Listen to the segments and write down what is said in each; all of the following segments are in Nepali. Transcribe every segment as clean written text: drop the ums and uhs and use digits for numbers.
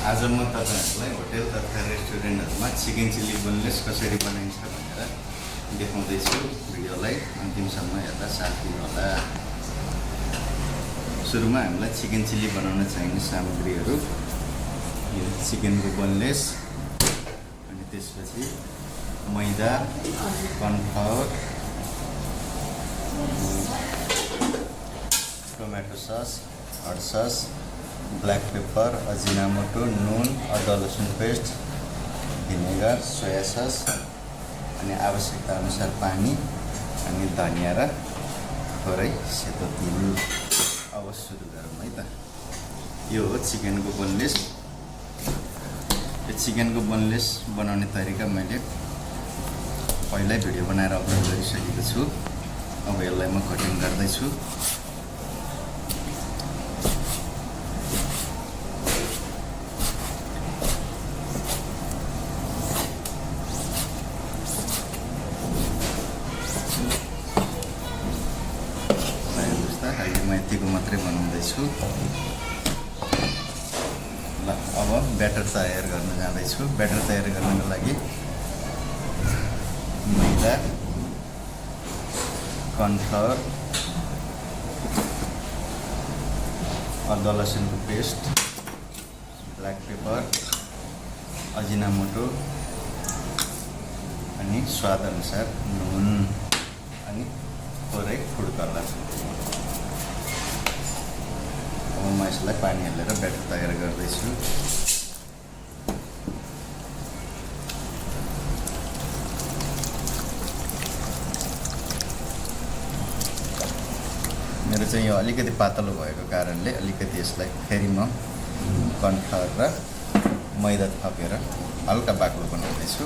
आज म तपाईहरुलाई होटल तथा रेस्टुरेन्टहरुमा चिकन चिल्ली बोनलेस कसरी बनाइन्छ भनेर देखाउँदै छु। भिडियोलाई अन्तिमसम्म हेर्दा साथ दिनुहोला। सुरुमा हामीलाई चिकन चिल्ली बनाउन चाहिने सामग्रीहरु यो चिकनको बोनलेस, अनि त्यसपछि मैदा, cornflour, tomato sauce, hot sauce, black pepper, Ajinomoto, नुन, अदुवा लसुन पेस्ट, भिनेगर, सोया सस, अनि आवश्यकता अनुसार पानी, अनि धनिया र थोरै सेतो तिल। अब सुरु गरौँ है त। यो हो चिकनको बोनलेस। यो चिकनको बोनलेस बनाउने तरिका मैले पहिल्यै भिडियो बनाएर अपलोड गरिसकेको छु। अब यसलाई म कटिङ गर्दै छु। यतिको मात्रै बनाउँदैछु। ल अब ब्याटर तयार गर्न जाँदैछु। ब्याटर तयार गर्नको लागि मैदा, कर्नफ्लावर, अदुवा लसुनको पेस्ट, ब्ल्याक पेपर, अजिनामोटो, अनि स्वाद अनुसार नुन, अनि थोरै फुड कलर। म यसलाई पानी हालेर ब्याटर तयार गर्दैछु। मेरो चाहिँ यो अलिकति पातलो भएको कारणले अलिकति यसलाई फेरि म कर्नफ्लावर र मैदा थपेर हल्का बाक्लो बनाउँदैछु।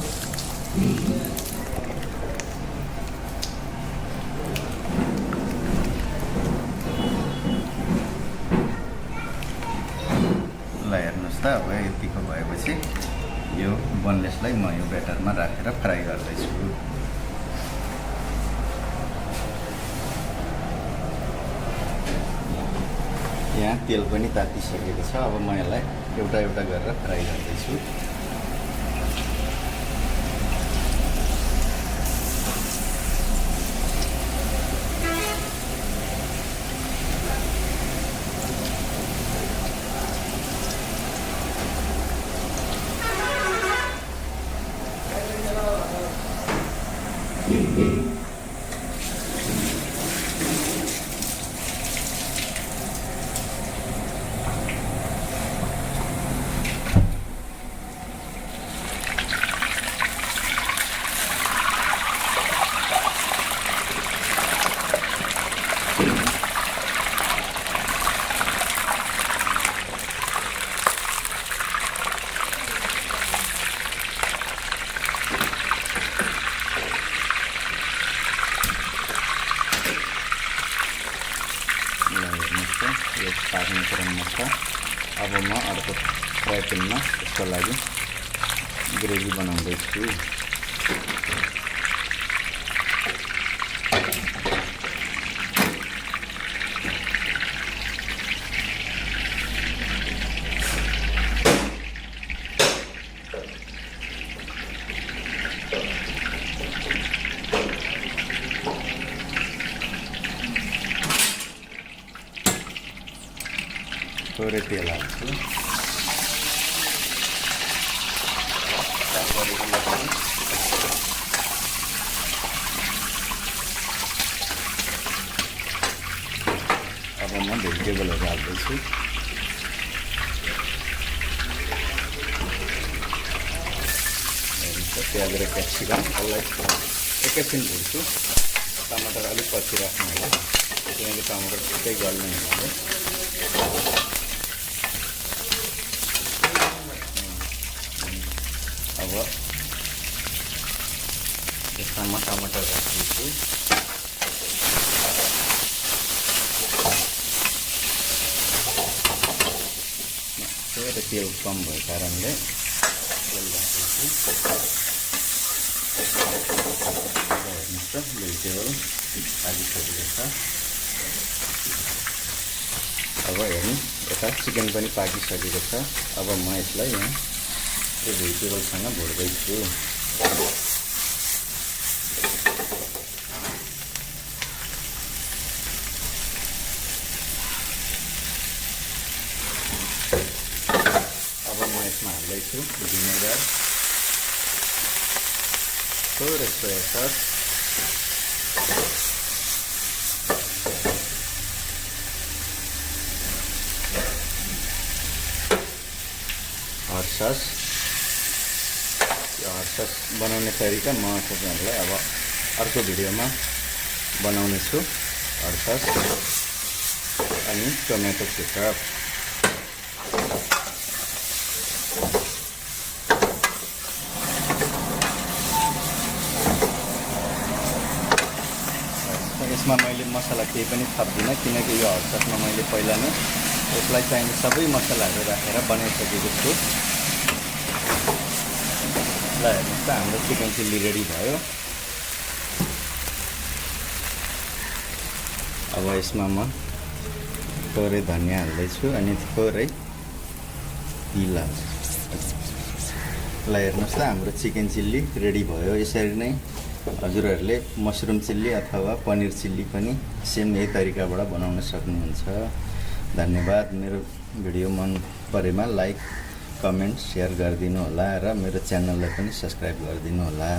ल हेर्नुहोस् त, अब यतिको भएपछि यो बोनलेसलाई म यो ब्याटरमा राखेर फ्राई गर्दैछु। यहाँ तेल पनि तातिसकेको छ। अब म यसलाई एउटा एउटा गरेर फ्राई गर्दैछु। यो पाक्ने क्रममा छ। अब म अर्को फ्राई प्यानमा यसको लागि ग्रेभी बनाउँदैछु। थोरै तेल हाल्छु। अब म भेजिटेबलहरू हाल्दैछु। प्याज र क्याप्सिकम यसलाई एकैछिन भुट्छु। टमाटर अलिक पछि राख्नु होला, किनकि टमाटर छिट्टै गल्ने हुनाले। अब यसमा म टमाटर राख्दैछु। थोरै तेल कम भएको कारणले तेल राख्दैछु। हेर्नुहोस् त, भेजिटेबल भाजिसकेको छ। अब हेर्नु यता चिकन पनि पाकिसकेको छ। अब म यसलाई यहाँ यो भेजिटेबलसँग भुट्दैछु। अब म यसमा हाल्दैछु भिनेगर, थोरै सोया सस, हट सस। यो हट सस बनाउने तरिका म तपाईँहरूलाई अब अर्को भिडियोमा बनाउने छु। हट सस अनि टोमेटो केचप। यसमा मैले मसला केही पनि थप्दिनँ किनकि यो हट ससमा मैले पहिला नै यसलाई चाहिने सबै मसलाहरू राखेर बनाइसकेको छु। ल हेर्नुहोस् त हाम्रो चिकन चिल्ली रेडी भयो। अब यसमा म थोरै धनियाँ हाल्दैछु अनि थोरै तिल हाल्छु। ल हेर्नुहोस् त हाम्रो चिकन चिल्ली रेडी भयो। यसरी नै हजुरहरूले मसरुम चिल्ली अथवा पनिर चिल्ली पनि सेम यही तरिकाबाट बनाउन सक्नुहुन्छ। धन्यवाद। मेरो भिडियो मन परेमा लाइक, कमेन्ट, सेयर गरिदिनु होला र मेरो च्यानललाई पनि सब्सक्राइब गरिदिनु होला।